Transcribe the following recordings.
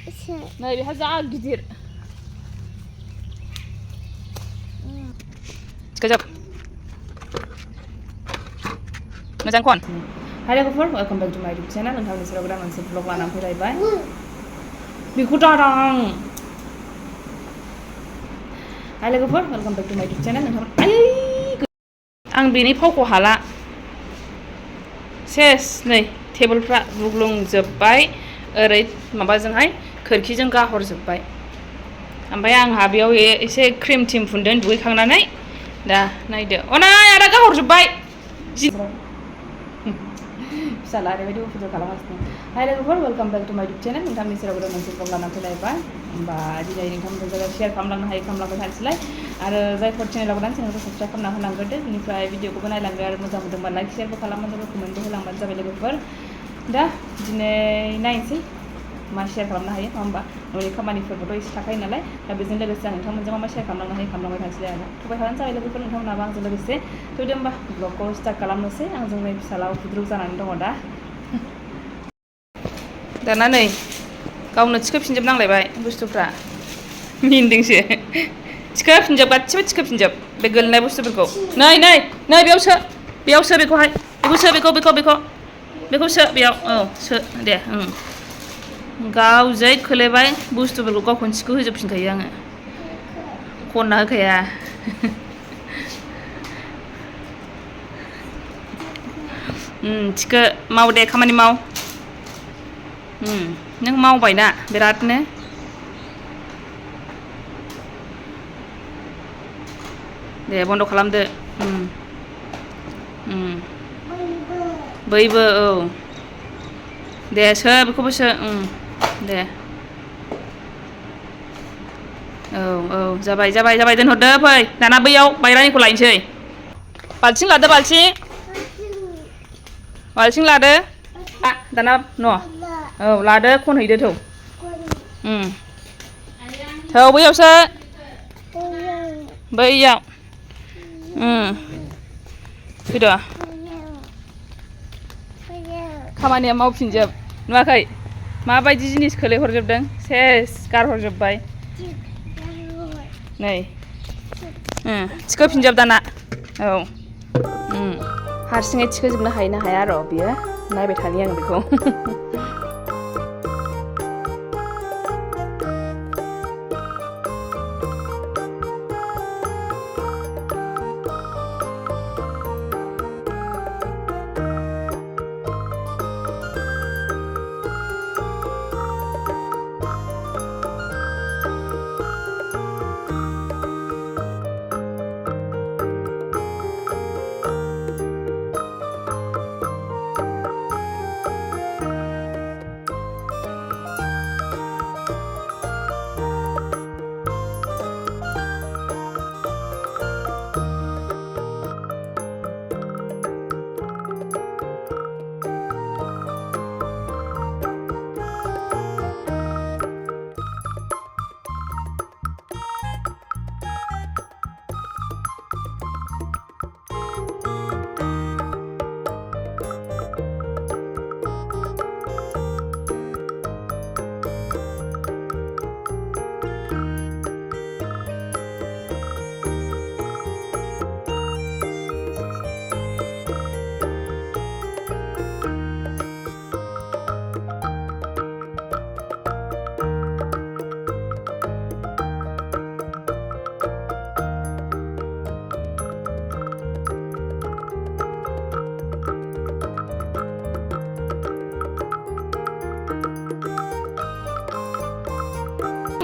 नै बेहा जा गिदिर थिखोजोब मोजां खन हाय लोगोफोर वेलकाम बेक टु माय इउटुब चेनेल नोंथांनि सेराव गोदान मोनसे ब्लग लानानै फैलायबाय बेखौ दादां हाय लोगोफोर वेलकाम बेक टु माय इउटुब चेनेल नोंथां आं बेनि फावखौ हाला सेस नै टेबोलफ्रा गुग्लुंजोब्बाय ओरै माबाजोंहाय खोरखिजों गाहरजोब्बाय ओमफ्राय आंहा बेयाव एसे क्रिम टिम फुनदों दुगैखांनानै दा नायदो अनाय आदा गाहरजोब्बाय फिसाला ओरैबायदि उपद्रब खालामगासिनो हाय लोगोफोर वेलकाम बेक टु माय इउटुब चेनेल नोंथांनि सेराव गोदान मोनसे ब्लग लानानै फैलायबाय होमबा दिनै नोंथांमोनजों शेयार खालामलांनो हायो खालामलांबाय थानोसैलाय आरो जायफोर चेनेलाव गोदान चेनेलखौ साबस्क्राइब खालामना होलांग्रोदो बेनिफ्राय भिडिअखौबो नायलांदो आरो मोजां मोनदोंबा लाइक शेयारबो खालामनांगौ कमेन्टबो होलांबानो जाबाय लोगोफोर दा दिनै नायनोसै मा शेयार खालामनो हायो नङा होमबा न'नि खामानिफोरबोथ' एसे थाखायो नालाय दा बेजों लोगोसे आं नोंथांमोनजों मा शेयार खालामलांनो हायो खालामलांबाय थानोसै आरो थुबाय थाबानो जाबाय लोगोफोर नोंथांमोनाबो आंजों लोगोसे थौदो होमबा ब्लगखौ स्टार्ट खालामनोसै आंजों नै फिसाला उपद्रब जानानै दङ दा दाना नै गावनो थिखोफिनजोबनांलायबाय बुस्थुफ्रा मिनिदोंसो थिखोफिनजोब गासिबो थिखोफिनजोब बे गोलैनाय बुस्थुफोरखौ नै नै नै बेयाव सो बेखौहाय बेखौ सो बेखौ सो बेयाव औ सो दे गाव जै खोलैबाय बुस्थुफोरखौ गावखौनो थिखो होजोबफिनखायो आङो खनना होखाया थिखो माव दे खामानि माव नों मावबायना बिरादनो दे बन्द खालामदो बैबो औ दे सो बेखौबो सो दे औ जाबाय दोनहरदो फै दाना बैयाव बायरानिखौ लायनोसै बाल्थिं लादो बाल्थिं लादो दाना न' औ लादो खनहैदो थौ बैयावसो बैयाव फैद' खामानिया मावफिनजोब नुवाखै माबायदि जिनिस खोलैहरजोबदों सेस गारहरजोब्बाय नै थिखोफिनजोब दाना औ हारसिङै थिखोजोबनो हायो ना हाया र' बियो नायबाय थानि आं बेखौ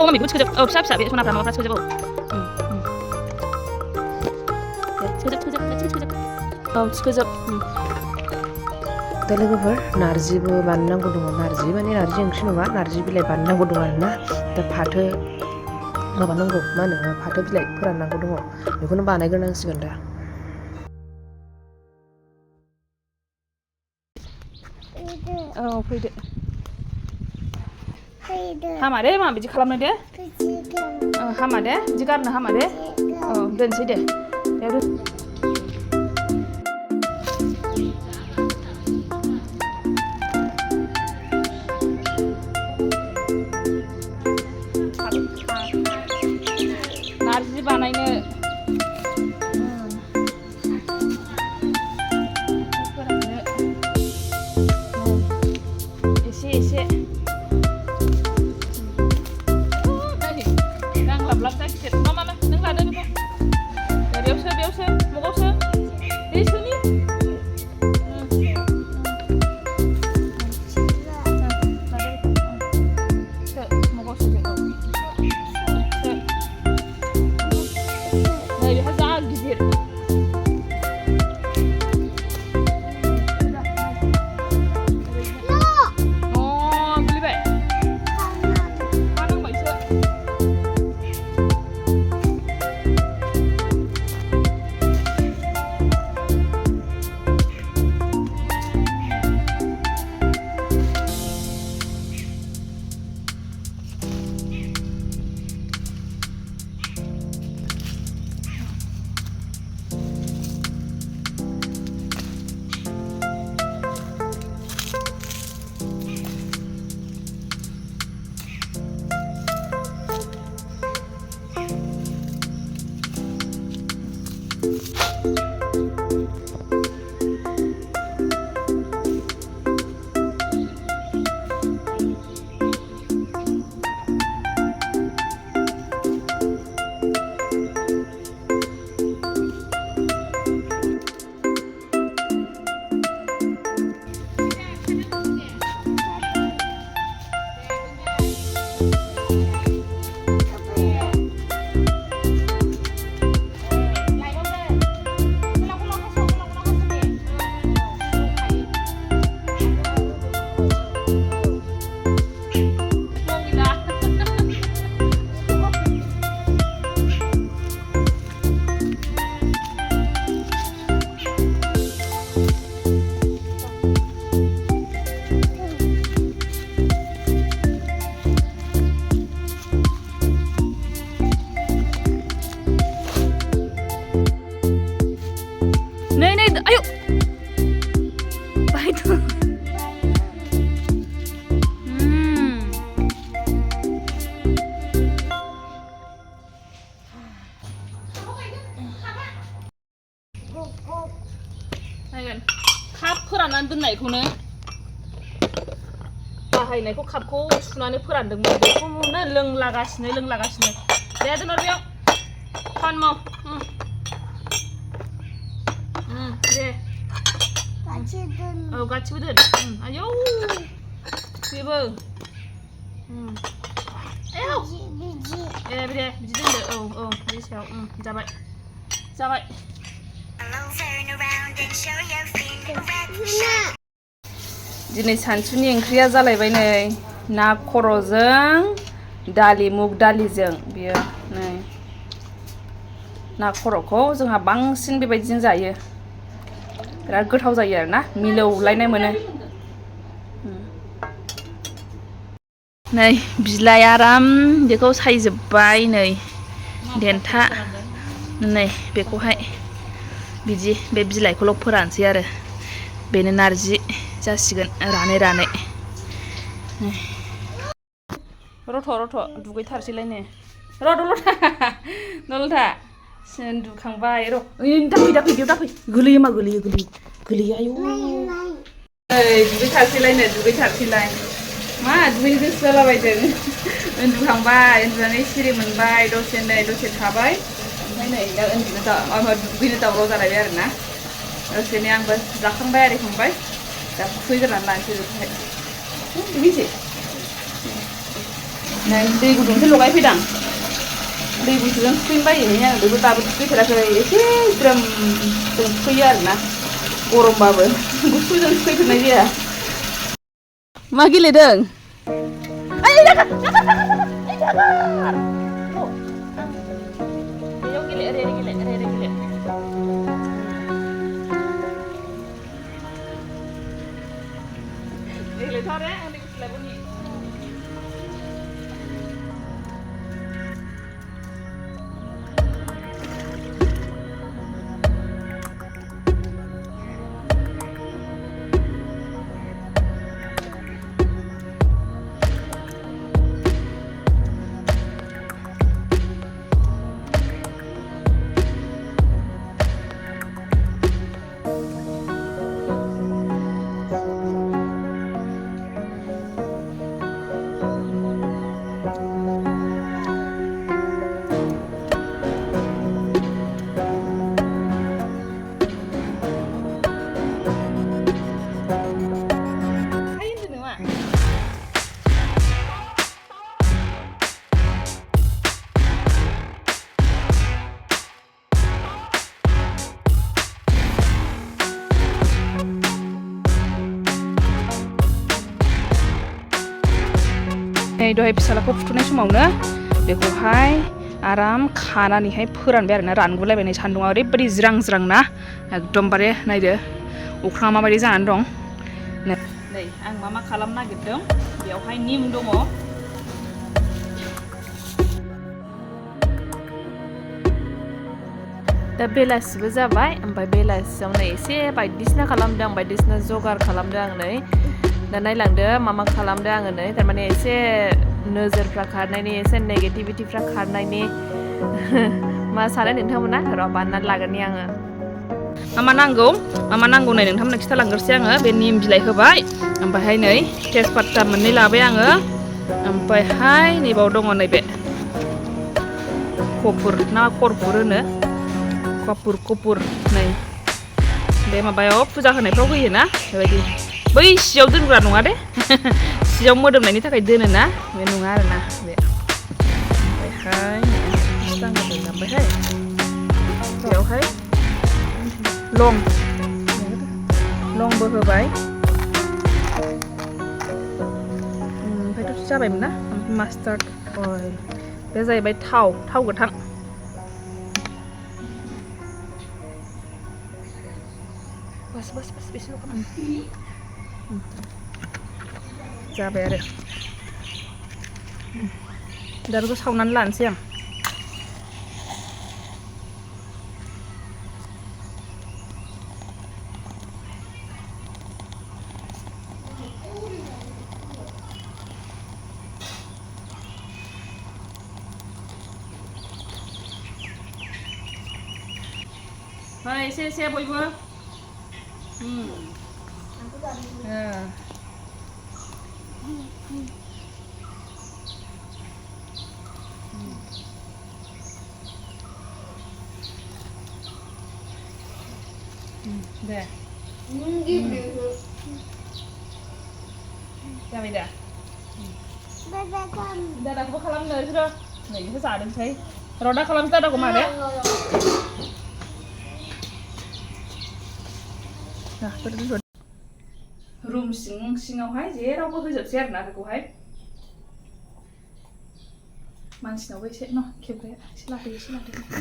mau begitu sekejap siap ya sunah mau sekejap sekejap दा लोगोफोर नारजिबो बानायनांगौ दङ नारजि माने नारजि ओंख्रि नङा नारजि बिलाइ बानायनांगौ दङ आरोना दा फाथो माबानांगौ मा होनो फाथो बिलाइ फोराननांगौ दङ बेखौनो बानायग्रोनांसिगोन दा औ फैदो हामा दे मा बिदि खालामनो दे हामा दे बिदि गारनो हामा दे औ दोनसै दे दोननायखौनो बाहायनायखौ कापखौ सुनानै फोरानदोंमोन बेखौनो लोंलागासिनो दे दोनहर बेयाव खामानि माव दे औ गासिबो दोन आयौ बेबो दे बिदि दोनदो औ बे सायाव जाबाय दिनै सानसुनि ओंख्रिया जालायबाय नै ना खर'जों दालि मुग दालिजों बियो नै ना खर'खौ जोंहा बांसिन बेबायदिजों जायो बिराद गोथाव जायो आरोना मिलौलायनाय मोनो नै बिलाइ आराम बेखौ सायजोब्बाय नै देन्था नै बेखौहाय बिदि बे बिलाइखौल' फोरानसै आरो बेनो नारजि जासिगोन रानै रथ' दुगैथारसैलाय नै दलथा दुखांबाय दाफै गोलैयो आयौ दुगैथारसैलाय मा दुगैनो गोसो जालाबायदों उन्दुखांबाय उन्दुनानै सिरि मोनबाय दसे थाबाय ओमफ्राय नै दा दुगैनो दावराव जालायबाय आरोना दसेनो आंबो जाखांबाय आरिखांबाय दा खुहैग्रोनानै लानोसै बेखौहाय दुगैसै दै गुदुंसो लगायफैदां दै गुसुजों थुखैनो बायोहाय आं बेखौ दाबो थुखैफेराखै एसे ज्रोम जों थुखैयो आरोना गरमबाबो गुसुजों थुखैफेरनाय जाया मा गेलेदों दहाय फिसालाखौ फुथुनाय समावनो बेखौहाय आराम खानानैहाय फोरानबाय आरोना रानगुलायबाय सान्दुंआ ओरैबायदि ज्रां ना एकदमबारे नायदो अख्राङा माबायदि जानानै दं नै आं मा खालामनो नागिरदों बेयावहाय निम दङ दा बेलासिबो जाबाय ओमफ्राय बेलासियाव नै एसे बायदिसिना खालामदों बायदिसिना जगार खालामदों आं नै दा नायलांदो मा खालामदों आङो नै थारमाने एसे नोजोरफ्रा खारनायनि एसे नेगेटिभिटिफ्रा खारनायनि मा सानो नोंथांमोना र' बानायनानै लागोननि आङो मा नांगौ नै नोंथांमोननो खिथालांग्रोसै आङो बे निम बिलाइ होबाय ओमफ्रायहाय नै तेजपात्ता 2 लाबाय आङो ओमफ्रायहाय नैबाव दङ नैबे कपुर होनो कपुर नै बे माबायाव फुजा होनायफ्राव होयोना बेबायदि बै सियाव दोनग्रा नङा दे सियाव मोदोमनायनि थाखाय दोनोना बे नङा आरोना बे ओमफ्रायहाय बेयावहाय लंबो होबाय ओमफ्रायथ' जाबायमोन ना मास्टार्ड अइल बे जाहैबाय थाव गोथां बस बेसेल' खालाम जाबाय आरो दा बेखौ सावनानै लानोसै आं एसे बयबो दे जाबाय दा दादाखौबो खालामनो बिसोरो नै बेखौ जादोंसै रदा खालामसै दादाखौ मादे रुम सिङावहाय जेरावबो होजोबसै आरोना बेखौहाय मानसिनावबो एसे न खेबग्राया एसे लादो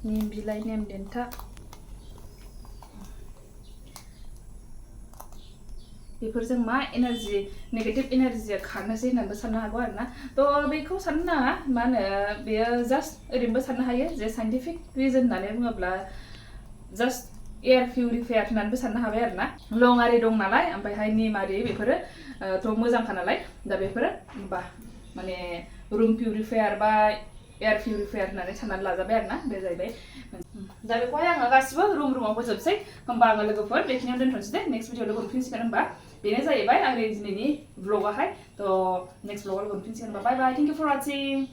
निम बिलाइ नेम देन्था बेफोरजों मा एनार्जि नेगेटिभ एनार्जिया खारनोसै होननानैबो साननो हागौ आरोना थ' बेखौ साननो नाङा मा होनो बेयो जास्ट ओरैनोबो साननो हायो जे साइन्टिफिक रिजन होननानै बुङोब्ला जास्ट एयार पिउरिफायार होननानैबो साननो हाबाय आरोना लं आरि दं नालाय ओमफ्रायहाय निम आरि बेफोरो थ' मोजांखा नालाय दा बेफोरो बा माने रुम पिउरिफायार बा एयार पिउरिफायार होननानै साननानै लाजाबाय आरोना बे जाहैबाय दा बेखौहाय आङो गासिबो रुमाव होजोबसै होमबा आङो लोगोफोर बेखिनियाव दोनथ'नोसै दे नेक्स्ट भिडिअ लोगो मोनफिनसिगोन होमबा बेनो जाहैबाय आंनि दिनैनि ब्लगाहाय थ' नेक्स्ट ब्लगाव लोगो मोनफिनसिगोन होमबा बाय बाय थेंक इउ फर वाचिं